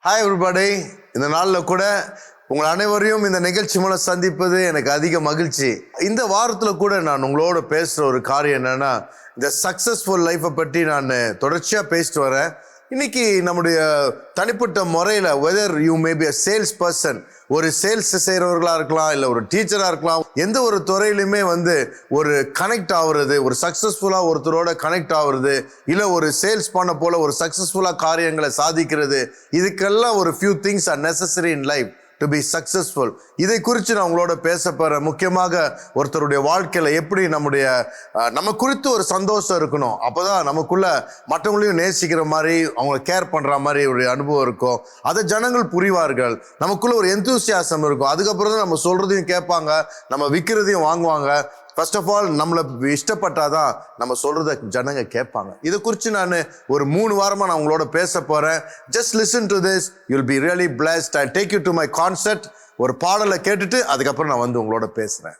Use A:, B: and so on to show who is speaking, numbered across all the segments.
A: Hi everybody. இந்த நாளில் கூட உங்கள் அனைவரையும் இந்த நிகழ்ச்சி மூலம் சந்திப்பது எனக்கு அதிக மகிழ்ச்சி. இந்த வாரத்தில் கூட நான் உங்களோட பேசுகிற ஒரு காரியம் என்னென்னா, இந்த சக்ஸஸ்ஃபுல் லைஃப்பை பற்றி நான் தொடர்ச்சியாக பேசிட்டு வரேன். இன்னைக்கு நம்முடைய தனிப்பட்ட முறையில் whether you may be a sales person, ஒரு சேல்ஸ் செய்கிறவர்களாக இருக்கலாம், இல்லை ஒரு டீச்சராக இருக்கலாம், எந்த ஒரு துறையிலுமே ஒரு கனெக்ட் ஆகுறது, ஒரு சக்ஸஸ்ஃபுல்லாக ஒருத்தரோட கனெக்ட் ஆகுறது, இல்லை ஒரு சேல்ஸ் பண்ண போல ஒரு சக்ஸஸ்ஃபுல்லாக காரியங்களை சாதிக்கிறது, இதுக்கெல்லாம் ஒரு few things are necessary in life to be successful. இதை குறித்து நான் உங்களோட பேச போகிறேன். முக்கியமாக ஒருத்தருடைய வாழ்க்கையில் எப்படி நம்ம குறித்து ஒரு சந்தோஷம் இருக்கணும், அப்போதான் நமக்குள்ள மற்றவங்களையும் நேசிக்கிற மாதிரி, அவங்கள கேர் பண்ணுற மாதிரி ஒரு அனுபவம் இருக்கும். அதை ஜனங்கள் புரிவார்கள். நமக்குள்ள ஒரு எந்தூசியாசம் இருக்கும். அதுக்கப்புறம் தான் நம்ம சொல்கிறதையும் கேட்பாங்க, நம்ம விற்கிறதையும் வாங்குவாங்க. ஃபர்ஸ்ட் ஆஃப் ஆல் நம்மளை இஷ்டப்பட்டாதான் நம்ம சொல்றத ஜனங்க கேட்பாங்க. இதை குறித்து நான் ஒரு 3 வாரமாக நான் உங்களோட பேச போகிறேன். Just listen to this, you'll be really blessed. I take you to my concert. ஒரு பாடலை கேட்டுட்டு அதுக்கப்புறம் நான் உங்களோட பேசுகிறேன்.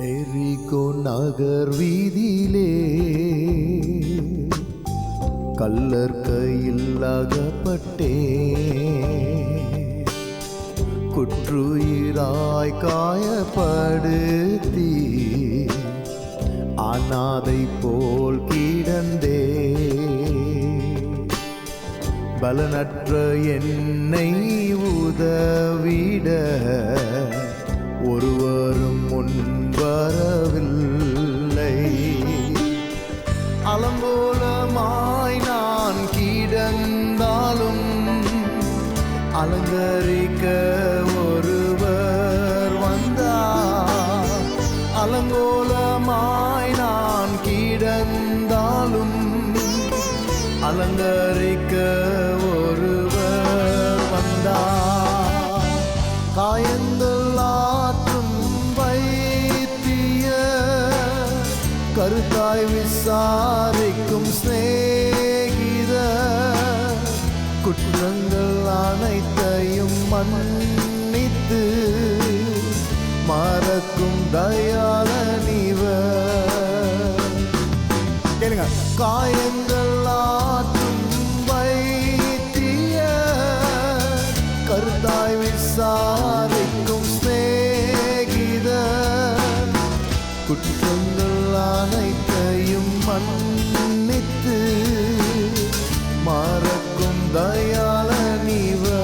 B: எரிகோ நகர் வீதியிலே கல்லர் கையில் அகப்பட்டே, குற்றுயிராய் காயப்படுத்தி அனாதை போல் கிடந்தே. பலனற்ற என்னை உதவிட ஒருவரும் முன் வரவில்லை. அலங்கோலமாய் நான் கிடந்தாலும் அலங்கரிக்க ஒருவர் வந்தார். அலங்கோலமாய் நான் கிடந்தாலும் அலங்கரிக்க ஒருவர் வந்தார். காயங்கள் ஆற்றும் கருத்தாய் விசாரிக்கும் சிநேகித, குற்றங்கள் அனைத்தையும் மன்னித்து மறக்கும் தயாளனிவர். கேளுங்க. காயங்கள் ஆற்றும் வைத்திய, கருத்தாய் விசாரிக்கும் சிநேகித, குற்றங்கள் அனைத்தையும் மன்னித்து மறக்கும் தயாளனிவர்.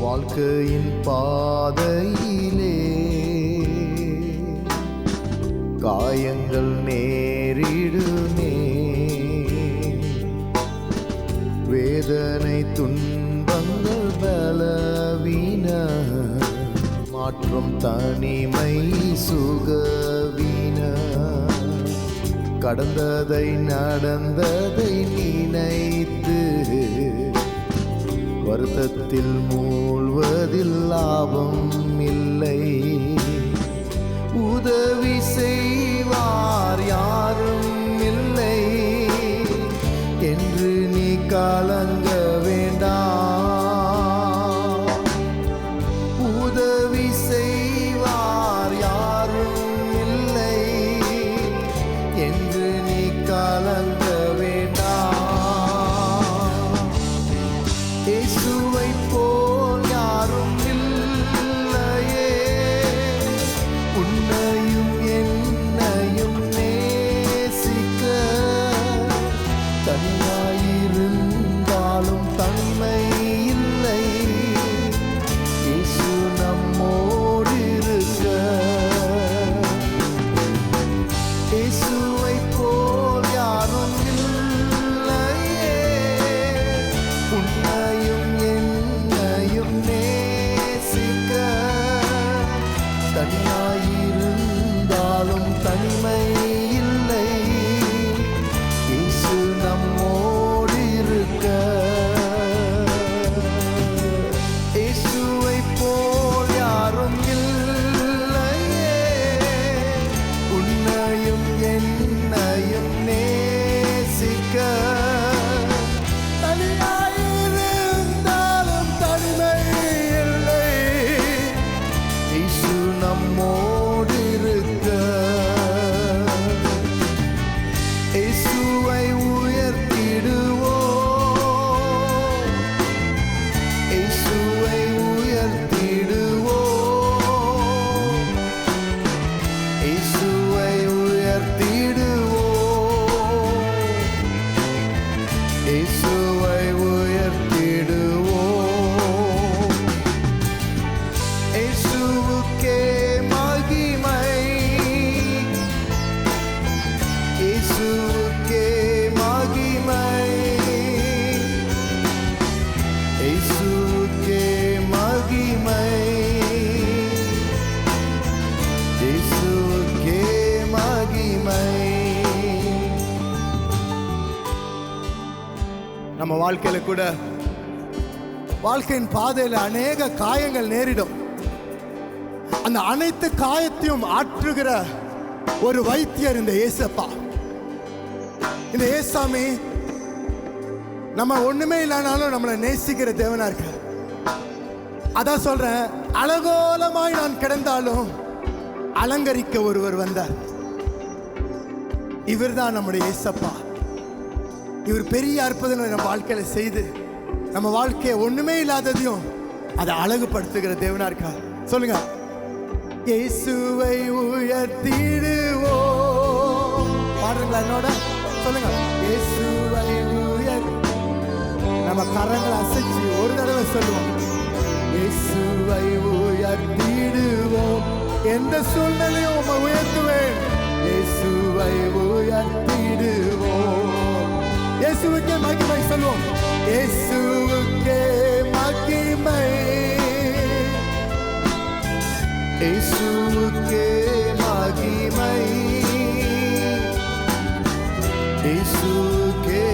B: வாழ்க்கையின் பாதையிலே காயங்கள் நேரிடுமே, வேதனை துன்பங்கள் பலவீன, மாற்றம் தனிமை சுகவீன. கடந்ததை நடந்ததை நினைத்து வருத்தத்தில் மூழ்வதில் லாபம் இல்லை. உதவி செய்வார் யாரும் இல்லை என்று நீ கலங்க வேண்டாம். உதவி செய்வார் யாரும் இல்லை என்று நீ கலங்க வேண்டாம். இயேசுவை போல் யாரும் இல்லையே, உன்னையும் என்னையும் நேசிக்க. தனியாயிருந்தாலும் தனிமை இல்லை, இயேசு நம்மோடு இருக்க. இயேசுவை போல் யாரும் இல்லையே, உன்னையும் என்னையும் நேசிக்க. தனியாயிருந்தாலும் தனிமை இல்லை, இயேசு நம்மோடு இருக்க. இயேசுவை போல் யாரும் இல்லையே, உன்னையும் என்னையும் நேசிக்க. தனியாயிருந்தாலும் தனிமை இல்லை, இயேசு நம்மோடு இருக்க. இயேசுவை உயர்த்திடுவோம், இயேசுவை உயர்த்திடுவோம், இயேசுவை உயர்த்திடுவோம், இயேசுவை உயர்த்திடுவோம். இயேசுவுக்கே மகிமை, இயேசுவுக்கே மகிமை, இயேசுவுக்கே மகிமை, இயேசுவுக்கே மகிமை. நம்ம வாழ்க்கையில கூட வாழ்க்கையின் பாதையில் அநேக காயங்கள் நேரிடும். அந்த அனைத்து காயத்தையும் ஆற்றுகிற ஒரு வைத்தியர் இந்த ஏசப்பா. இந்த ஏசாமி நம்ம ஒண்ணுமே இல்லைனாலும் நம்மளை நேசிக்கிற தேவனா இருக்க. அதான் சொல்றேன், அலங்கோலமாய் நான் கிடந்தாலும் அலங்கரிக்க ஒருவர் வந்தார். இவர்தான் நம்முடைய ஏசப்பா. இவர் பெரிய அற்புதங்களை நம்ம வாழ்க்கையில செய்து நம்ம வாழ்க்கையை ஒண்ணுமே இல்லாததையும் அதை அழகுபடுத்துகிற தேவனா இருக்கார். சொல்லுங்க, இயேசுவை உயர்த்திடுவோம். பாடுறீங்களா என்னோட? சொல்லுங்க, இயேசுவை நம்ம கரங்களை அசைச்சு ஒரு தடவை சொல்லுவோம். இயேசுவை உயர்த்திடுவோம், எந்த சூழ்நிலையும் உம்மை உயர்த்துவேன். இயேசுவை உயர்த்திடுவோம். இயேசுவுக்கே மகிமை சொல்லுவோம். இயேசுவுக்கே மகிமை, இயேசுவுக்கே மகிமை, இயேசுவுக்கே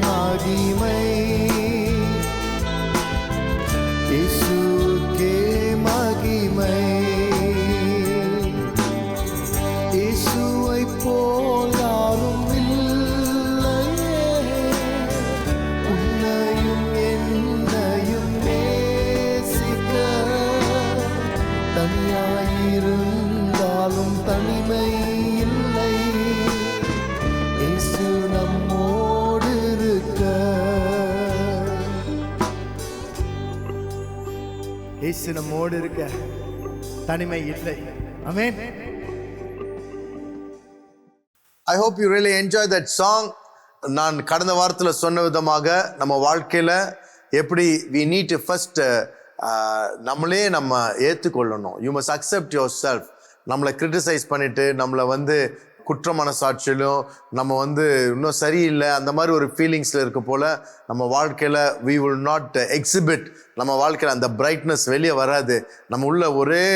B: மகிமை, இயேசுவுக்கே மகிமை. இயேசுவை போல் யாரும் இல்லையே, உன்னையும் என்னையும் நேசிக்க. தனியாயிருந்தாலும் தனிமை இல்லை, இயேசு நம்மோடு இருக்க. இயேசு நம்மோடு இருக்க, தனிமை இல்லை. Amen.
A: I hope you really enjoy that song. நான் கடந்த வாரத்தில் சொன்ன விதமாக நம்ம வாழ்க்கையில் எப்படி we need to first நம்மளே நம்ம ஏற்றுக்கொள்ளணும். You must accept yourself. நம்மளை கிரிட்டிசைஸ் பண்ணிட்டு நம்மளை குற்ற மனசாட்சியிலும் நம்ம இன்னும் சரியில்லை அந்த மாதிரி ஒரு ஃபீலிங்ஸில் இருக்க போல நம்ம வாழ்க்கையில் we will not exhibit. நம்ம வாழ்க்கையில் அந்த பிரைட்னஸ் வெளியே வராது. நம்ம உள்ள ஒரே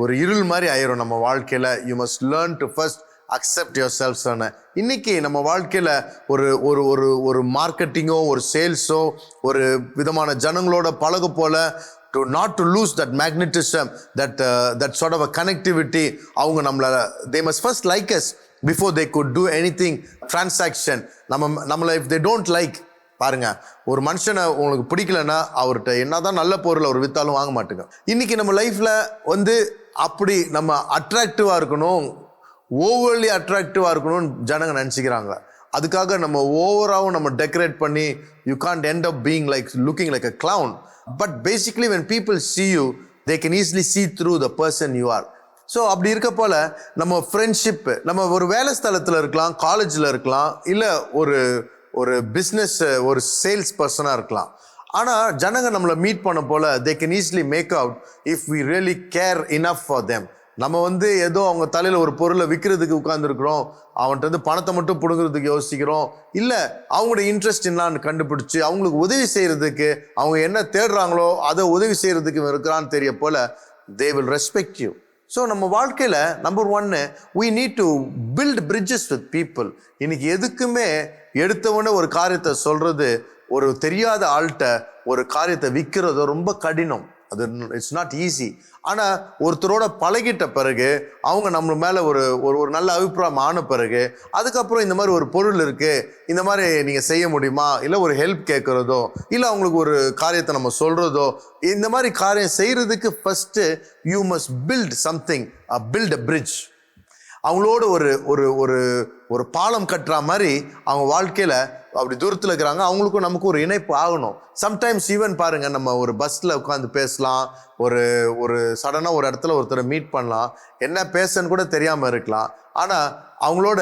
A: ஒரு இருள் மாதிரி ஆயிரும் நம்ம வாழ்க்கையில். You must learn to first accept your self. சொன்னேன் இன்னைக்கு நம்ம வாழ்க்கையில் ஒரு ஒரு ஒரு ஒரு மார்க்கெட்டிங்கோ ஒரு சேல்ஸோ ஒரு விதமான ஜனங்களோட பழக போல not to lose that magnetism, that sort of a connectivity. அவங்க நம்மளை they must first like us before they could do anything transaction. நம்மளை if they don't like, பாருங்க, ஒரு மனுஷனை உங்களுக்கு பிடிக்கலன்னா அவர்கிட்ட என்னதான் நல்ல பொருள் அவர் வித்தாலும் வாங்க மாட்டேங்க. இன்னைக்கு நம்ம லைஃப்ல அப்படி நம்ம அட்ராக்டிவா இருக்கணும், ஓவர்லி அட்ராக்டிவாக இருக்கணும்னு ஜனங்க நினச்சிக்கிறாங்க. அதுக்காக நம்ம ஓவராகவும் நம்ம டெக்கரேட் பண்ணி you can't end up being like looking like a clown. But basically when people see you they can easily see through the person you are. So அப்படி இருக்க போல நம்ம ஃப்ரெண்ட்ஷிப்பு, நம்ம ஒரு வேலை ஸ்தலத்தில் இருக்கலாம், காலேஜில் இருக்கலாம், இல்லை ஒரு பிஸ்னஸ் ஒரு சேல்ஸ் பர்சனாக இருக்கலாம். ஆனால் ஜனங்க நம்மளை மீட் பண்ண போல they can easily make out if we really care enough for them. நம்ம வந்து ஏதோ அவங்க தலையில் ஒரு பொருளை விற்கிறதுக்கு உட்காந்துருக்குறோம், அவன்கிட்ட பணத்தை மட்டும் பிடுங்கிறதுக்கு யோசிக்கிறோம், இல்லை அவங்களோட இன்ட்ரெஸ்ட் என்னான்னு கண்டுபிடிச்சி அவங்களுக்கு உதவி செய்கிறதுக்கு, அவங்க என்ன தேடுறாங்களோ அதை உதவி செய்கிறதுக்கு இருக்கிறான்னு தெரிய போல they will respect you. So நம்ம வாழ்க்கையில் number 1 we need to build bridges with people. இன்னைக்கு எதுக்குமே எடுத்தவொடனே ஒரு காரியத்தை சொல்கிறது, ஒரு தெரியாத ஆள்கிட்ட ஒரு காரியத்தை விற்கிறதோ ரொம்ப கடினம். அது இட்ஸ் நாட் ஈஸி. ஆனால் ஒருத்தரோட பழகிட்ட பிறகு அவங்க நம்ம மேலே ஒரு நல்ல அபிப்பிராயம் ஆன பிறகு அதுக்கப்புறம் இந்த மாதிரி ஒரு பொருள் இருக்குது, இந்த மாதிரி நீங்கள் செய்ய முடியுமா, இல்லை ஒரு ஹெல்ப் கேட்குறதோ, இல்லை அவங்களுக்கு ஒரு காரியத்தை நம்ம சொல்கிறதோ, இந்த மாதிரி காரியம் செய்கிறதுக்கு first you must build something, build a bridge. அவங்களோட ஒரு பாலம் கட்டுற மாதிரி அவங்க வாழ்க்கையில் அப்படி தூரத்தில் இருக்கிறாங்க, அவங்களுக்கும் நமக்கு ஒரு இணைப்பு ஆகணும். சம்டைம்ஸ் ஈவன் பாருங்கள், நம்ம ஒரு பஸ்ஸில் உட்காந்து பேசலாம், ஒரு சடனாக ஒரு இடத்துல ஒருத்தரை மீட் பண்ணலாம், என்ன பேசன்னு கூட தெரியாமல் இருக்கலாம். ஆனால் அவங்களோட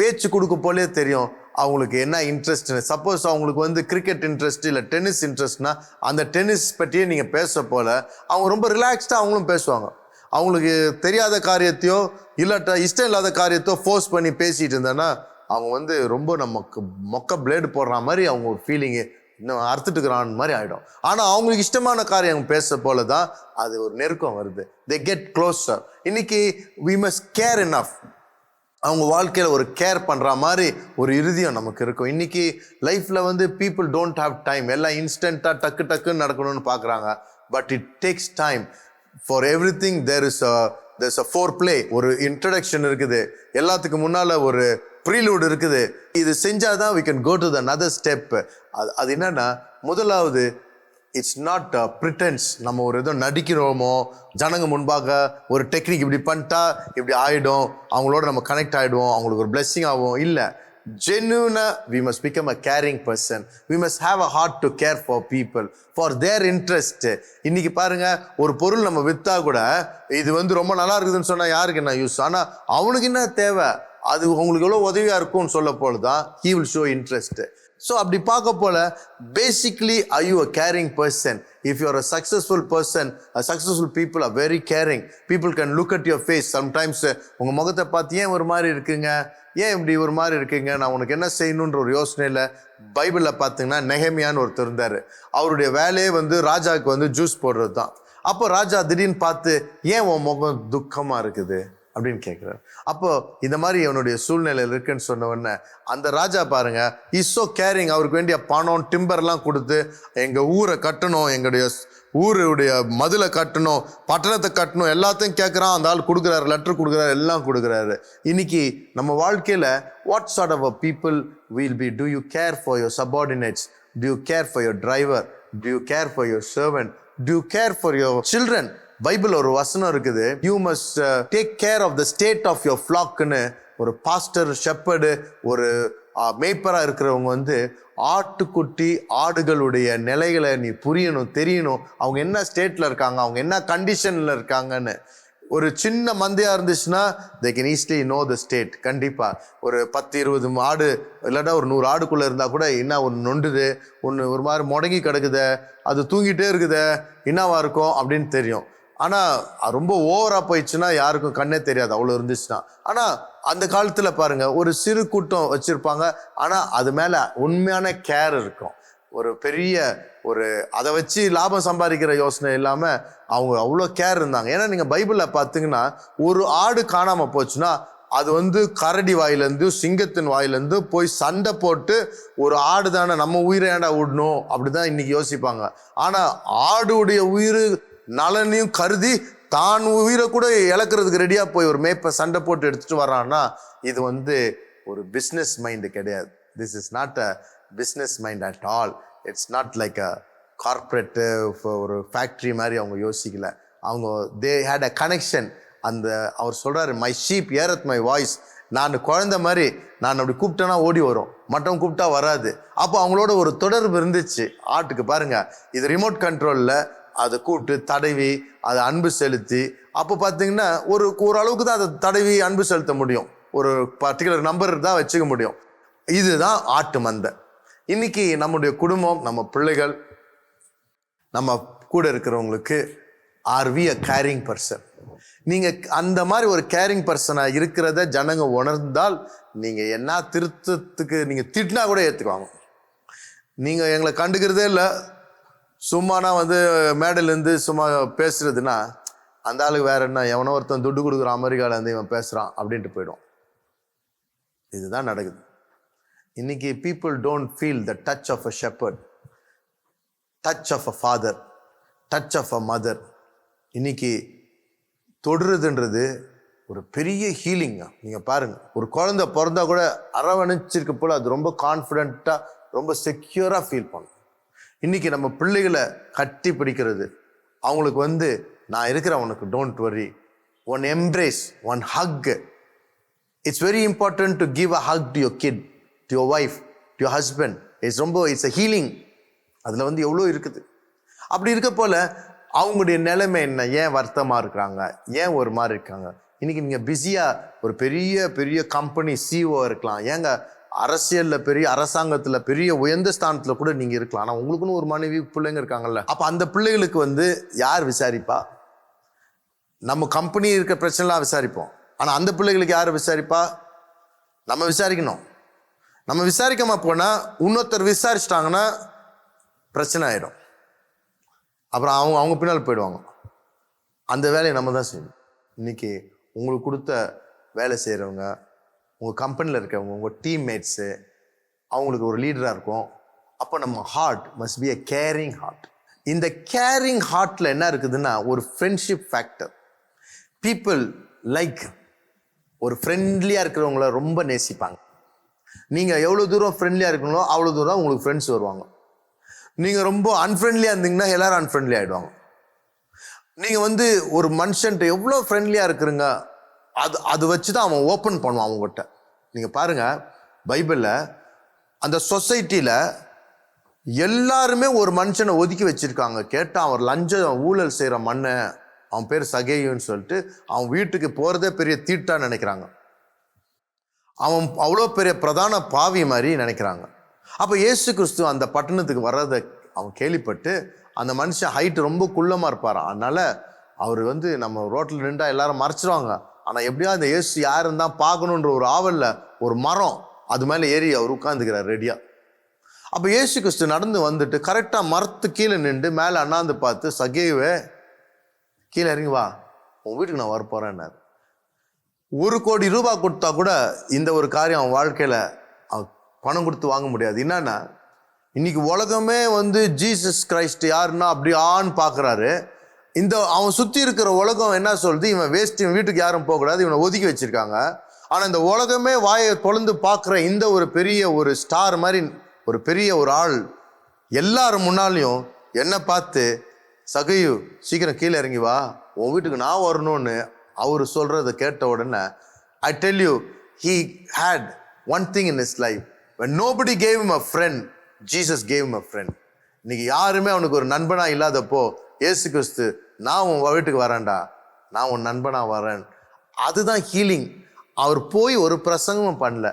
A: பேச்சு கொடுக்க போலே தெரியும் அவங்களுக்கு என்ன இன்ட்ரெஸ்ட்னு. சப்போஸ் அவங்களுக்கு வந்து கிரிக்கெட் இன்ட்ரெஸ்ட் இல்லை டென்னிஸ் இன்ட்ரெஸ்ட்னா அந்த டென்னிஸ் பற்றியே நீங்கள் பேச போல அவங்க ரொம்ப ரிலாக்ஸ்டாக அவங்களும் பேசுவாங்க. அவங்களுக்கு தெரியாத காரியத்தையோ இல்லாட்டா இஷ்டம் இல்லாத காரியத்தையோ ஃபோர்ஸ் பண்ணி பேசிகிட்டு இருந்தேன்னா அவங்க வந்து ரொம்ப நமக்கு மொக்க பிளேடு போடுற மாதிரி அவங்க ஒரு ஃபீலிங்கு இன்னும் அறுத்துட்டுக்கிறான் மாதிரி ஆகிடும். ஆனால் அவங்களுக்கு இஷ்டமான காரியம் அவங்க பேச போல தான் அது ஒரு நெருக்கம் வருது. They get closure. இன்னைக்கு we must care enough. அவங்க வாழ்க்கையில் ஒரு கேர் பண்ணுற மாதிரி ஒரு இறுதியம் நமக்கு இருக்கும். இன்றைக்கி லைஃப்பில் வந்து பீப்புள் டோன்ட் ஹாவ் டைம். எல்லாம் இன்ஸ்டண்ட்டாக டக்குன்னு நடக்கணும்னு பார்க்குறாங்க. But it takes time. For everything there is a foreplay. ஒரு இன்ட்ரடக்ஷன் இருக்குது, எல்லாத்துக்கு முன்னால் ஒரு ப்ரீலூட் இருக்குது. இது செஞ்சால் தான் we can go to the another step. அது என்னன்னா, முதலாவது இட்ஸ் நாட் ப்ரிட்டன்ஸ். நம்ம ஒரு ஏதோ நடிக்கிறோமோ, ஜனங்க முன்பாக ஒரு டெக்னிக் இப்படி பண்ணிட்டா இப்படி ஆகிடும், அவங்களோட நம்ம கனெக்ட் ஆகிடுவோம், அவங்களுக்கு ஒரு பிளெஸ்ஸிங் ஆகும். இல்லை, genuine we must become a caring person. We must have a heart to care for people, for their interest. இன்னைக்கு பாருங்க, ஒரு பொருள் நம்ம விற்றா கூட இது வந்து ரொம்ப நல்லா இருக்குதுன்னு சொன்னால் யாருக்கு என்ன யூஸ், ஆனால் அவனுக்கு என்ன தேவை, அது உங்களுக்கு எவ்வளோ உதவியாக இருக்கும்னு சொல்ல போல தான் he will show interest. So அப்படி பார்க்க போல basically are you a caring person? If you are a successful person, a successful people are very caring. People can look at your face. Sometimes உங்கள் முகத்தை பார்த்து ஏன் ஒரு மாதிரி இருக்குங்க, ஏன் இப்படி ஒரு மாதிரி இருக்குங்க, நான் உனக்கு என்ன செய்யணுன்ற ஒரு யோசனையில் பைபிளில் பார்த்தீங்கன்னா நெகேமியான்னு ஒருத்தர் இருந்தார். அவருடைய வேலையே வந்து ராஜாவுக்கு வந்து ஜூஸ் போடுறது தான். அப்போ ராஜா திடீர்னு பார்த்து ஏன் உன் முகம் துக்கமாக இருக்குது அப்படின்னு கேட்குறாரு. அப்போ இந்த மாதிரி அவனுடைய சூழ்நிலையில் இருக்குன்னு சொன்ன உடனே அந்த ராஜா பாருங்க, இஸ் ஸோ கேரிங். அவருக்கு வேண்டிய பணம் டிம்பர்லாம் கொடுத்து எங்கள் ஊரை கட்டணும், எங்களுடைய ஊருடைய மதுளை கட்டணும், பட்டணத்தை கட்டணும், எல்லாத்தையும் கேட்குறான். அந்த ஆள் கொடுக்குறாரு, லெட்டர் கொடுக்குறாரு, எல்லாம் கொடுக்குறாரு. இன்னைக்கு நம்ம வாழ்க்கையில் what sort of a people will be? Do you care for your subordinates? Do you care for your driver? Do you care for your servant? Do you care for your children? Bible ஒரு வசனம் இருக்குது, you must take care of the state of your ஃப்ளாக்னு. ஒரு pastor, shepherd, ஒரு மேய்ப்பராக இருக்கிறவங்க வந்து ஆட்டுக்குட்டி ஆடுகளுடைய நிலைகளை நீ புரியணும், தெரியணும், அவங்க என்ன ஸ்டேட்டில் இருக்காங்க, அவங்க என்ன கண்டிஷனில் இருக்காங்கன்னு. ஒரு சின்ன மந்தையாக இருந்துச்சுன்னா they can easily know the state. கண்டிப்பாக ஒரு 10-20 ஆடு இல்லாட்டா ஒரு 100 ஆடுக்குள்ளே இருந்தால் கூட என்ன ஒன்று நொண்டுது, ஒன்று ஒரு மாதிரி முடங்கி கிடக்குது, அது தூங்கிட்டே இருக்குதே, என்னவா இருக்கும் அப்படின்னு தெரியும். ஆனால் ரொம்ப ஓவராக போயிடுச்சுன்னா யாருக்கும் கண்ணே தெரியாது, அவ்வளோ இருந்துச்சுன்னா. ஆனால் அந்த காலத்தில் பாருங்கள், ஒரு சிறு கூட்டம் வச்சுருப்பாங்க, ஆனால் அது மேலே உண்மையான கேர் இருக்கும். ஒரு பெரிய அதை வச்சு லாபம் சம்பாதிக்கிற யோசனை இல்லாமல் அவங்க அவ்வளோ கேர் இருந்தாங்க. ஏன்னா நீங்கள் பைபிளில் பார்த்தீங்கன்னா ஒரு ஆடு காணாமல் போச்சுன்னா அது வந்து கரடி வாயிலேருந்து சிங்கத்தின் வாயிலேருந்து போய் சண்டை போட்டு, ஒரு ஆடு தானே நம்ம உயிரை ஏண்டா விடணும் அப்படி தான் இன்றைக்கி யோசிப்பாங்க. ஆனால் ஆடுடைய உயிர் நலனையும் கருதி தான் உயிரை கூட இழக்கிறதுக்கு ரெடியாக போய் ஒரு மேப்பை சண்டை போட்டு எடுத்துகிட்டு வர்றான்னா இது வந்து ஒரு பிஸ்னஸ் மைண்டு கிடையாது. This is not a business mind at all. It's not like a corporate, ஒரு ஃபேக்ட்ரி மாதிரி அவங்க யோசிக்கல. அவங்க தே ஹேட் அ கனெக்ஷன். அவர் சொல்றாரு, my sheep hear my voice. நான் குழந்தை மாதிரி, நான் அப்படி கூப்பிட்டேன்னா ஓடி வரும், மற்றவங்க கூப்பிட்டா வராது. அப்போ அவங்களோட ஒரு தொடர்பு இருந்துச்சு ஆட்டுக்கு. பாருங்க, இது ரிமோட் கண்ட்ரோலில் அதை கூப்பிட்டு தடவி அதை அன்பு செலுத்தி, அப்போ பார்த்தீங்கன்னா ஓரளவுக்கு தான் அதை தடவி அன்பு செலுத்த முடியும், ஒரு பர்டிகுலர் நம்பர் தான் வச்சுக்க முடியும். இதுதான் ஆட்டு மந்தை. இன்னைக்கு நம்முடைய குடும்பம், நம்ம பிள்ளைகள், நம்ம கூட இருக்கிறவங்களுக்கு are we a caring person? நீங்கள் அந்த மாதிரி ஒரு கேரிங் பர்சனாக இருக்கிறத ஜனங்க உணர்ந்தால் நீங்கள் என்ன திருத்தத்துக்கு நீங்கள் திட்டினா கூட ஏற்றுக்குவாங்க. நீங்கள் எங்களை கண்டுக்கிறதே இல்லை, சும்மானா மேடையிலேருந்து சும்மா பேசுறதுன்னா அந்த ஆளுக்கு வேற என்ன, எவனோ ஒருத்தன் துட்டு கொடுக்குறான் அமெரிக்காவிலேருந்து இவன் பேசுகிறான் அப்படின்ட்டு போயிடும். இதுதான் நடக்குது இன்னைக்கு. People don't feel the touch of a shepherd, touch of a father, touch of a mother. இன்னைக்கு தொடுறதுன்றது ஒரு பெரிய ஹீலிங்க. நீங்கள் பாருங்கள், ஒரு குழந்தை பிறந்தா கூட அரவணைச்சிருக்க போல் அது ரொம்ப கான்ஃபிடென்ட்டாக, ரொம்ப செக்யூராக ஃபீல் பண்ணும். இன்னைக்கு நம்ம பிள்ளைகளை கட்டி பிடிக்கிறது, அவங்களுக்கு நான் இருக்கிறேன் உனக்கு, don't worry, one embrace, one hug. It's very important to give a hug to your kid, to your wife, to your husband. It's a healing. அதில் எவ்வளோ இருக்குது. அப்படி இருக்க போல அவங்களுடைய நிலைமை என்ன, ஏன் வருத்தமாக இருக்கிறாங்க, ஏன் ஒரு மாதிரி இருக்காங்க? இன்னைக்கு நீங்கள் பிஸியாக ஒரு பெரிய பெரிய கம்பெனி சிஓ இருக்கலாம், ஏங்க அரசியலில் பெரிய அரசாங்கத்தில் பெரிய உயர்ந்த ஸ்தானத்தில் கூட நீங்கள் இருக்கலாம். ஆனால் உங்களுக்குன்னு ஒரு மனைவி பிள்ளைங்க இருக்காங்கல்ல. அப்போ அந்த பிள்ளைகளுக்கு யார் விசாரிப்பா? நம்ம கம்பெனி இருக்க பிரச்சனைலாம் விசாரிப்போம், ஆனால் அந்த பிள்ளைகளுக்கு யார் விசாரிப்பா? நம்ம விசாரிக்கணும். நம்ம விசாரிக்காம போனால் இன்னொருத்தர் விசாரிச்சிட்டாங்கன்னா பிரச்சனை ஆயிடும். அப்புறம் அவங்க பின்னால் போயிடுவாங்க. அந்த வேலையை நம்ம தான் செய்யணும். இன்னைக்கு உங்களுக்கு கொடுத்த வேலை செய்கிறவங்க, உங்கள் கம்பெனியில் இருக்கிறவங்க, உங்கள் டீம்மேட்ஸு, அவங்களுக்கு ஒரு லீடராக இருக்கும். அப்போ நம்ம heart must be a caring heart. இந்த கேரிங் ஹார்ட்டில் என்ன இருக்குதுன்னா ஒரு ஃப்ரெண்ட்ஷிப் ஃபேக்டர். பீப்புள் லைக் ஒரு ஃப்ரெண்ட்லியாக இருக்கிறவங்கள ரொம்ப நேசிப்பாங்க. நீங்கள் எவ்வளோ தூரம் ஃப்ரெண்ட்லியாக இருக்கீங்களோ அவ்வளோ தூரம் உங்களுக்கு ஃப்ரெண்ட்ஸ் வருவாங்க. நீங்கள் ரொம்ப அன்ஃப்ரெண்ட்லியாக இருந்தீங்கன்னா எல்லாரும் அன்ஃப்ரெண்ட்லி ஆகிடுவாங்க. நீங்கள் ஒரு மனுஷன்ட்டு எவ்வளோ ஃப்ரெண்ட்லியாக இருக்கிறீங்க, அது வச்சு தான் அவன் ஓப்பன் பண்ணுவான் அவங்ககிட்ட. நீங்கள் பாருங்கள், பைபிளில் அந்த சொசைட்டியில் எல்லாருமே ஒரு மனுஷனை ஒதுக்கி வச்சுருக்காங்க. கேட்டால் அவன் லஞ்சம் ஊழல் செய்கிற மண்ணை, அவன் பேர் சகேயுன்னு சொல்லிட்டு, அவன் வீட்டுக்கு போகிறதே பெரிய தீட்டான்னு நினைக்கிறாங்க. அவன் அவ்வளோ பெரிய பிரதான பாவி மாதிரி நினைக்கிறாங்க. அப்போ இயேசு கிறிஸ்து அந்த பட்டணத்துக்கு வர்றதை அவன் கேள்விப்பட்டு, அந்த மனுஷன் ஹைட்டு ரொம்ப குள்ளமாக இருப்பாரான். அதனால அவர் நம்ம ரோட்டில் நின்றா எல்லாரும் மறைச்சிருவாங்க. ஆனால் எப்படியா அந்த இயேசு யாருன்னு தான் பார்க்கணுன்ற ஒரு ஆவலில் ஒரு மரம் அது மேலே ஏறி அவர் உட்காந்துக்கிறார் ரெடியாக. அப்போ இயேசு கிறிஸ்து நடந்து கரெக்டாக மரத்து கீழே நின்று மேலே அண்ணாந்து பார்த்து, சகேவே கீழே இறங்கி வா, உன் வீட்டுக்கு நான் வரப்போகிறேன்னாரு. 1 கோடி ரூபாய் கொடுத்தா கூட இந்த ஒரு காரியம் அவன் வாழ்க்கையில் பணம் கொடுத்து வாங்க முடியாது. என்னன்னா இன்னைக்கு உலகமே ஜீசஸ் கிரைஸ்ட் யாருன்னா அப்படி ஆன்னு பார்க்குறாரு. அவன் சுற்றி இருக்கிற உலகம் என்ன சொல்லுது, இவன் வேஸ்ட், இவன் வீட்டுக்கு யாரும் போகக்கூடாது, இவனை ஒதுக்கி வச்சிருக்காங்க. ஆனால் இந்த உலகமே வாயை பொழந்து பார்க்குற இந்த ஒரு பெரிய ஒரு ஸ்டார் மாதிரி ஒரு பெரிய ஒரு ஆள் எல்லாரும் முன்னாலையும் என்ன பார்த்து, சகையு சீக்கிரம் கீழே இறங்கி வா, உன் வீட்டுக்கு நான் வரணும்னு அவர் சொல்கிறத கேட்ட உடனே, I tell you, he had one thing in his life. When nobody gave him a friend, Jesus gave him a friend. இன்னைக்கு யாருமே அவனுக்கு ஒரு நண்பனா இல்லாதப்போ இயேசு கிறிஸ்து, நான் உன் வீட்டுக்கு வரேன்டா, நான் உன் நண்பனா வரேன். அதுதான் ஹீலிங். அவர் போய் ஒரு பிரசங்கமும் பண்ணல,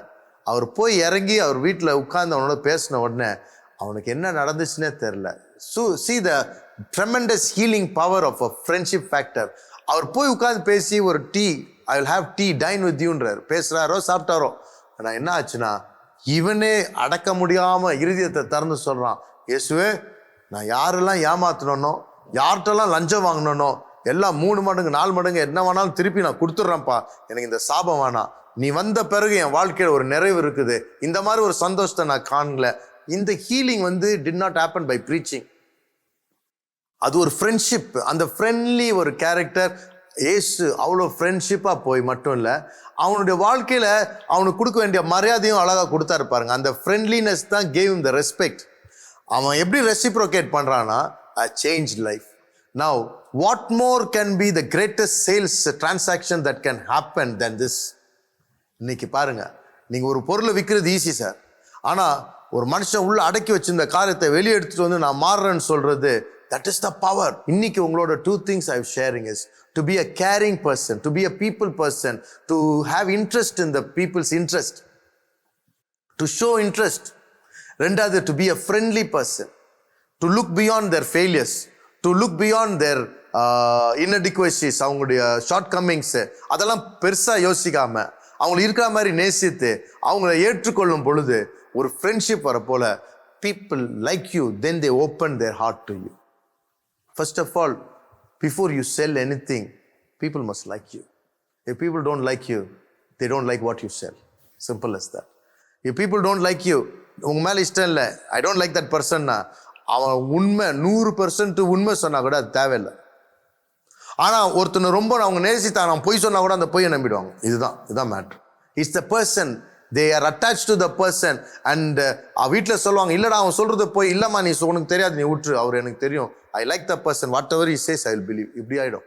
A: அவர் போய் இறங்கி அவர் வீட்டில் உட்கார்ந்து அவனோட பேசின உடனே அவனுக்கு என்ன நடந்துச்சுன்னே தெரில. See the tremendous healing power of a friendship factor. அவர் போய் உட்கார்ந்து பேசி ஒரு tea, I will have tea, dine with யூன்றார். பேசுகிறாரோ சாப்பிட்டாரோ, ஆனால் என்ன ஆச்சுன்னா இவனே அடக்க முடியாமல் இருதயத்தை திறந்து சொல்கிறான், இயேசுவே நான் யாரெல்லாம் ஏமாத்தணுன்னோ, யார்கிட்டலாம் லஞ்சம் வாங்கினோ எல்லாம் 3 மடங்கு 4 மடங்கு என்ன வேணாலும் திருப்பி நான் கொடுத்துட்றேன்ப்பா, எனக்கு இந்த சாபம் வேணாம். நீ வந்த பிறகு என் வாழ்க்கையில் ஒரு நிறைவு இருக்குது, இந்த மாதிரி ஒரு சந்தோஷத்தை நான் காணல. இந்த healing did not happen by preaching. அது ஒரு ஃப்ரெண்ட்ஷிப். அந்த ஃப்ரெண்ட்லி ஒரு கேரக்டர் ஏசு அவ்வளோ ஃப்ரெண்ட்ஷிப்பாக போய் மட்டும் இல்லை, அவனுடைய வாழ்க்கையில் அவனுக்கு கொடுக்க வேண்டிய மரியாதையும் அழகாக கொடுத்தாரு பாருங்க. அந்த ஃப்ரெண்ட்லினஸ் தான் கேவ் இம் த ரெஸ்பெக்ட். அவன் எப்படி ரெசிப்ரோகேட் பண்ணுறான்னா, a change life. Now, what more can be the greatest sales transaction that can happen than this? இன்னைக்கு பாருங்க, நீங்க ஒரு பொருளை விற்கிறது ஈஸி சார். ஆனா ஒரு மனுஷன் உள்ள அடக்கி வச்சிருந்த காரியத்தை வெளியே எடுத்துட்டு வந்து நான் மாறுறேன்னு சொல்றது, that is the power. இன்னைக்கு உங்களோட 2 things I am sharing is to be a caring person, to be a people person, to have interest in the people's interest, to show interest. ரெண்டாவது, to be a friendly person, to look beyond their failures, to look beyond their inadequacies, அவங்களுடைய short கம்மிங்ஸ் அதெல்லாம் பெருசா யோசிக்காம அவங்களை இருக்கிற மாதிரி நேசித்து அவங்கள ஏற்றுக்கொள்ளும் பொழுது ஒரு ஃப்ரெண்ட்ஷிப் வர போல, people like you, then they open their heart to you. First of all, before you sell anything, people must like you. If people don't like you, they don't like what you sell. Simple as that. If people don't like you, உங்க மேல இஷ்டம் இல்லை, I don't like that person, அவன் உண்மை 100% உண்மை சொன்னா கூட அது தேவையில்லை. ஆனா ஒருத்தனை ரொம்ப அவங்க நேசித்தான், அவன் பொய் சொன்னா கூட அந்த பொய்யை நம்பிடுவாங்க. இதுதான் matter. It's the person, they are attached to the person. and வீட்டில் சொல்லுவாங்க, இல்லடா அவன் சொல்றது போய், இல்லம்மா நீ உனக்கு தெரியாது, நீ விட்டுரு, அவர் எனக்கு தெரியும், I like the person, whatever he says I will believe. இப்படி ஆயிடும்.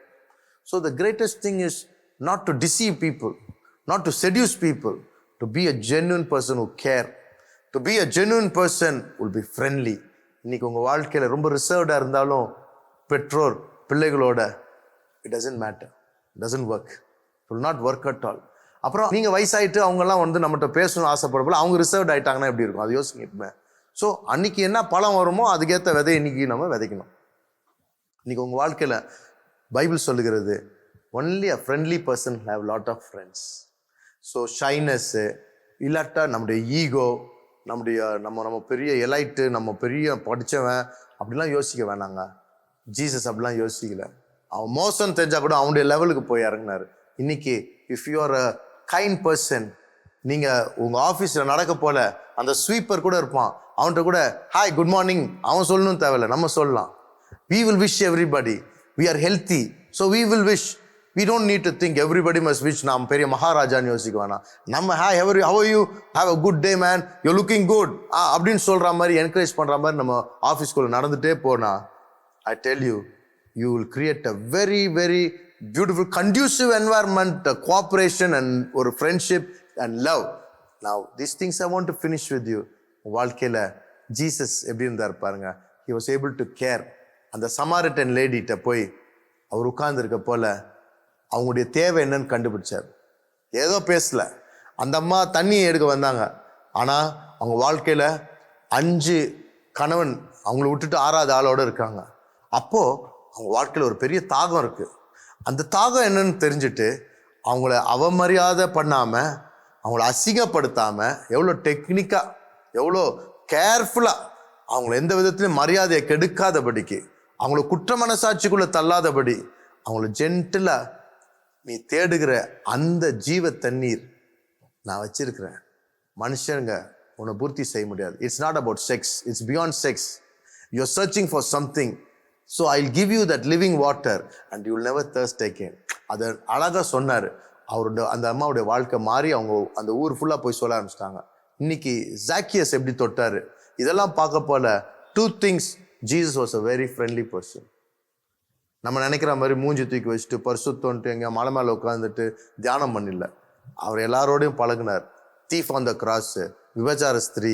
A: So the greatest thing is not to deceive people, not to seduce people, to be a genuine person who care, to be a genuine person will be friendly. இன்னைக்கு உங்க வாழ்க்கையில ரொம்ப ரிசர்வ்டா இருந்தாலும் பெற்றோர் பிள்ளைகளோட it doesn't matter, it doesn't work, it will not work at all. அப்புறம் நீங்க வயசாயிட்டு அவங்கெல்லாம் வந்து நம்மகிட்ட பேசணும்னு ஆசைப்படப்போல அவங்க ரிசர்வ்ட் ஆயிட்டாங்கன்னா எப்படி இருக்கும், அது யோசிங்க. ஸோ அன்னைக்கு என்ன பழம் வருமோ அதுக்கேற்ற விதை இன்னைக்கு நம்ம விதைக்கணும். இன்னைக்கு உங்க வாழ்க்கையில பைபிள் சொல்லுகிறது, only a friendly person have lot of friends. So shyness இல்லாட்டா நம்முடைய ஈகோ, நம்ம பெரிய எலைட்டு, நம்ம பெரிய படித்தவன் அப்படிலாம் யோசிக்க வேணாங்க. ஜீசஸ் அப்படிலாம் யோசிக்கல. அவன் மோசம் தெரிஞ்சா கூட அவனுடைய லெவலுக்கு போய் இறங்கினாரு. இன்னைக்கு if you are a kind person, நீங்க உங்க ஆஃபீஸில் நடக்க போல அந்த ஸ்வீப்பர் கூட இருப்பான், அவன்கிட்ட கூட ஹாய் குட் மார்னிங் அவன் சொல்லணும் தேவையில்லை, நம்ம சொல்லலாம். We will wish everybody. We are healthy, so we will wish. We don't need to think everybody must wish. நாம் பெரிய மகாராஜான்னு யோசிக்க வேணாம். நம்ம hi how are you, have a good day man, you're looking good அப்படின்னு சொல்ற மாதிரி encourage பண்ற மாதிரி நம்ம ஆஃபீஸ்குள்ள நடந்துட்டே போனா, I tell you, you will create a very very beautiful conducive environment, cooperation and ஒரு friendship and love. Now these things I want to finish with you. வாழ்க்கையில ஜீசஸ் எப்படி இருந்தார் பாருங்க. He was able to care. அந்த Samaritan லேடிட்ட போய் அவர் உட்கார்ந்துருக்க போல அவங்களுடைய தேவை என்னன்னு கண்டுபிடிச்சார். ஏதோ பேசல, அந்த அம்மா தண்ணி எடுக்க வந்தாங்க, ஆனா அவங்க வாழ்க்கையில 5 கணவன் அவங்கள விட்டுட்டு 6வது ஆளோட இருக்காங்க. அப்போ அவங்க வாழ்க்கையில ஒரு பெரிய தாகம் இருக்கு. அந்த தாகம் என்னன்னு தெரிஞ்சுட்டு அவங்கள அவமரியாதை பண்ணாம, அவங்கள அசிங்கப்படுத்தாம, எவ்வளோ டெக்னிக்கா எவ்வளோ கேர்ஃபுல்லா அவங்கள எந்த விதத்திலையும் மரியாதையை கெடுக்காதபடிக்கு, அவங்கள குற்ற மனசாட்சிக்குள்ள தள்ளாதபடி அவங்கள ஜென்டிலா, நீ தேடுகிற அந்த ஜீவ தண்ணீர் நான் வச்சிருக்கிறேன், மனுஷங்க உன்னை பூர்த்தி செய்ய முடியாது. It's not about sex, it's beyond sex. You are searching for something, so I will give you that living water and you will never thirst again. அதை அழகாக சொன்னார். அவரோட அந்த அம்மாவுடைய வாழ்க்கை மாறி அவங்க அந்த ஊர் ஃபுல்லாக போய் சொல்ல ஆரம்பிச்சிட்டாங்க. இன்னைக்கு ஜாக்கியஸ் எப்படி தொட்டாரு, இதெல்லாம் பார்க்க போல 2 things. Jesus was a very friendly person. நம்ம நினைக்கிற மாதிரி மூஞ்சி தூக்கி வச்சுட்டு பரிசுத்தோன்ட்டு எங்க மலை மேலே உட்காந்துட்டு தியானம் பண்ணல. அவர் எல்லாரோடையும் பழகினார். தீஃப் ஆன் த கிராஸ், விபச்சார ஸ்திரீ,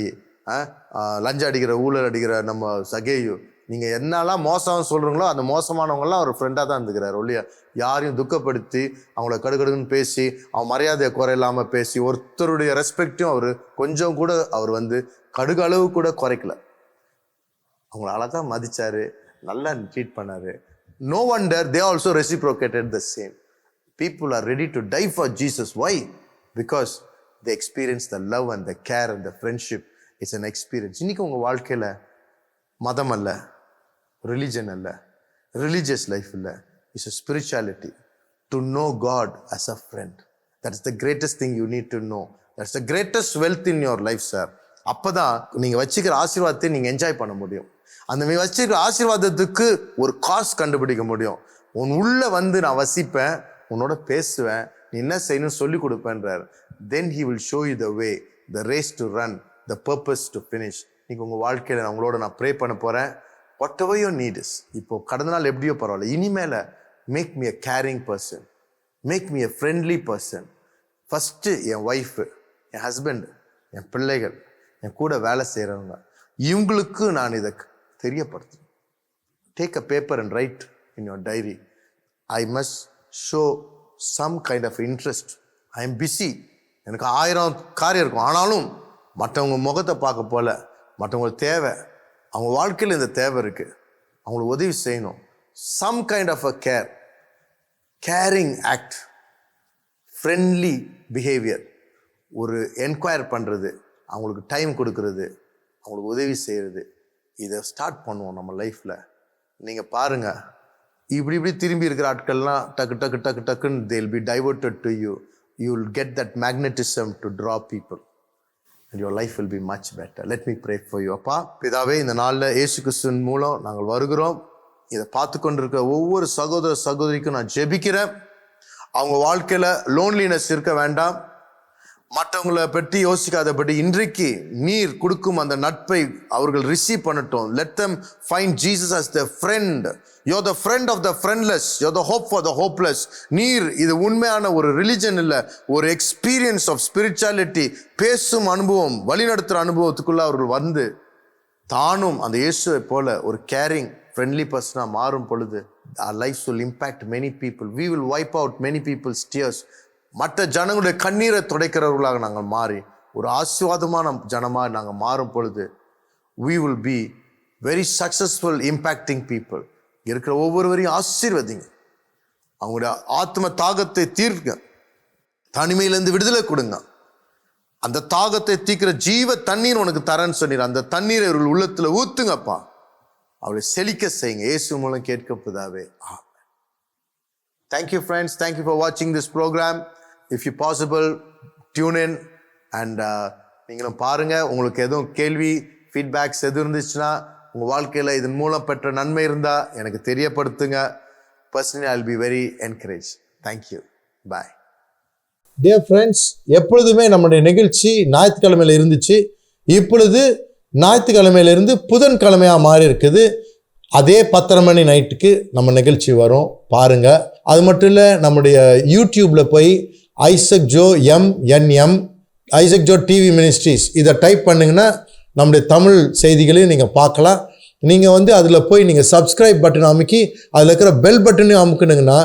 A: லஞ்ச அடிக்கிற ஊழல் அடிக்கிற நம்ம சகேயு, நீங்க என்னெல்லாம் மோசம் சொல்றீங்களோ அந்த மோசமானவங்கெல்லாம் அவர் ஃப்ரெண்டாக தான் இருந்துக்கிறார். ஒல்லியா யாரையும் துக்கப்படுத்தி அவங்கள கடுகடுன்னு பேசி அவன் மரியாதையை குறையில்லாம பேசி ஒருத்தருடைய ரெஸ்பெக்டையும் அவர் கொஞ்சம் கூட அவர் வந்து கடுகு அளவு கூட குறைக்கல. அவங்கள அழகா மதிச்சாரு, நல்லா ட்ரீட் பண்ணாரு. No wonder they also reciprocated the same. People are ready to die for Jesus. Why? Because they experience the love and the care and the friendship. It's an experience. இன்னைக்கு உங்க வாழ்க்கையில மதம் அல்ல, ரிலிஜன் அல்ல, religious life இல்ல, it's a spirituality. To know God as a friend. That's the greatest thing you need to know. That's the greatest wealth in your life, sir. அப்பதான் நீங்க வச்சுக்கிற ஆசீர்வாதத்தை நீங்க என்ஜாய் பண்ண முடியும். அந்த வச்சிருக்கிற ஆசீர்வாதத்துக்கு ஒரு காசு கண்டுபிடிக்க முடியும். உன் உள்ள வந்து நான் வசிப்பேன், உன்னோட பேசுவேன், நீ என்ன செய்யணும் சொல்லி கொடுப்பேன்றார். Then he will show you the way, the race to run, the purpose to finish. இன்னைக்கு உங்க வாழ்க்கையில நான் உங்களோட ப்ரே பண்ண போறேன். Whatever your need is. இப்போ கடந்த நாள் எப்படியோ பரவாயில்ல, இனிமேல make me a caring person, make me a friendly person. First என் ஒய்ஃபு, என் ஹஸ்பண்ட், என் பிள்ளைகள், என் கூட வேலை செய்கிறவங்க, இவங்களுக்கு நான் இதை தெரியப்படுத்துவேன். Take a paper and write in your diary, I must show some kind of interest. I am busy, எனக்கு 1000 காரியம் இருக்கும், ஆனாலும் மற்றவங்க முகத்தை பார்க்க போல, மற்றவங்களுக்கு தேவை, அவங்க வாழ்க்கையில் இந்த தேவை இருக்குது, அவங்களுக்கு உதவி செய்யணும். Some kind of a caring act, friendly behaviour, ஒரு என்கொயர் பண்ணுறது, அவங்களுக்கு டைம் கொடுக்கறது, அவங்களுக்கு உதவி செய்கிறது, இதை ஸ்டார்ட் பண்ணுவோம் நம்ம லைஃப்பில். நீங்கள் பாருங்கள், இப்படி திரும்பி இருக்கிற ஆட்கள்லாம் டக்குன்னு they will be diverted to you. You will get that magnetism to draw people and your life will be much better. Let me pray for you. அப்பா பிதாவே, இந்த நாளில் இயேசு கிறிஸ்துவின் மூலம் நாங்கள் வருகிறோம். இதை பார்த்து கொண்டிருக்கிற ஒவ்வொரு சகோதர சகோதரிக்கும் நான் ஜெபிக்கிறேன். அவங்க வாழ்க்கையில் லோன்லினஸ் இருக்க வேண்டாம், மற்றவங்களை பற்றி யோசிக்காதபடி இன்றைக்கு நீர் கொடுக்கும் அந்த நட்பை அவர்கள் ரிசீவ் பண்ணட்டும். Let them find Jesus as their friend. You're the friend of the friendless. You're the hope for the hopeless. நீர் இது உண்மையான ஒரு ரிலிஜன் இல்லை, ஒரு எக்ஸ்பீரியன்ஸ் ஆஃப் ஸ்பிரிச்சுவாலிட்டி, பேசும் அனுபவம், வழிநடத்துகிற அனுபவத்துக்குள்ள அவர்கள் வந்து தானும் அந்த இயேசுவை போல ஒரு கேரிங் ஃப்ரெண்ட்லி பர்சனாக மாறும் பொழுது our lives will impact many people. We will wipe out many people's tears. மற்ற ஜனங்களுடைய கண்ணீரை துடைக்கிறவர்களாக நாங்கள் மாறி ஒரு ஆசீர்வாதமான ஜனமாக நாங்கள் மாறும் பொழுது we will be very successful impacting people. இருக்கிற ஒவ்வொருவரையும் ஆசீர்வதிங்க, அவங்களுடைய ஆத்ம தாகத்தை தீர்க்க, தனிமையிலேருந்து விடுதலை கொடுங்க. அந்த தாகத்தை தீர்க்கிற ஜீவ தண்ணீர் உனக்கு தரேன்னு சொன்னீர், அந்த தண்ணீரை இவர்கள் உள்ளத்தில் ஊத்துங்கப்பா, அவளை செழிக்க செய்யுங்க. இயேசு மூலம் கேட்கப்பதாவே. Thank you friends, thank you for watching this program. If you possible, tune in and நீங்களும் பாருங்க. உங்களுக்கு எதுவும் கேள்வி ஃபீட்பேக்ஸ் எது இருந்துச்சுன்னா, உங்கள் வாழ்க்கையில் இதன் மூலம் பெற்ற நன்மை இருந்தால் எனக்கு தெரியப்படுத்துங்க. Personally, I'll be very encouraged. Thank you. Bye.
C: Dear friends, எப்பொழுதுமே நம்முடைய நிகழ்ச்சி ஞாயிற்றுக்கிழமையில் இருந்துச்சு. இப்பொழுது ஞாயிற்றுக்கிழமையிலிருந்து புதன்கிழமையாக மாறி இருக்குது. அதே 10:30 மணி நைட்டுக்கு நம்ம நிகழ்ச்சி வரும், பாருங்க. அது மட்டும் இல்லை, நம்முடைய யூடியூப்பில் போய் Isaac Joe MNM Isaac Joe TV ministries இதை டைப் பண்ணிங்கன்னா நம்முடைய தமிழ் செய்திகளையும் நீங்கள் பார்க்கலாம். நீங்கள் அதில் போய் நீங்கள் சப்ஸ்கிரைப் பட்டன் அமுக்கி அதில் இருக்கிற பெல் பட்டனையும் அமுக்குனிங்கன்னா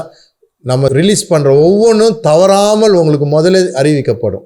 C: நம்ம ரிலீஸ் பண்ணுற ஒவ்வொன்றும் தவறாமல் உங்களுக்கு முதல்ல அறிவிக்கப்படும்.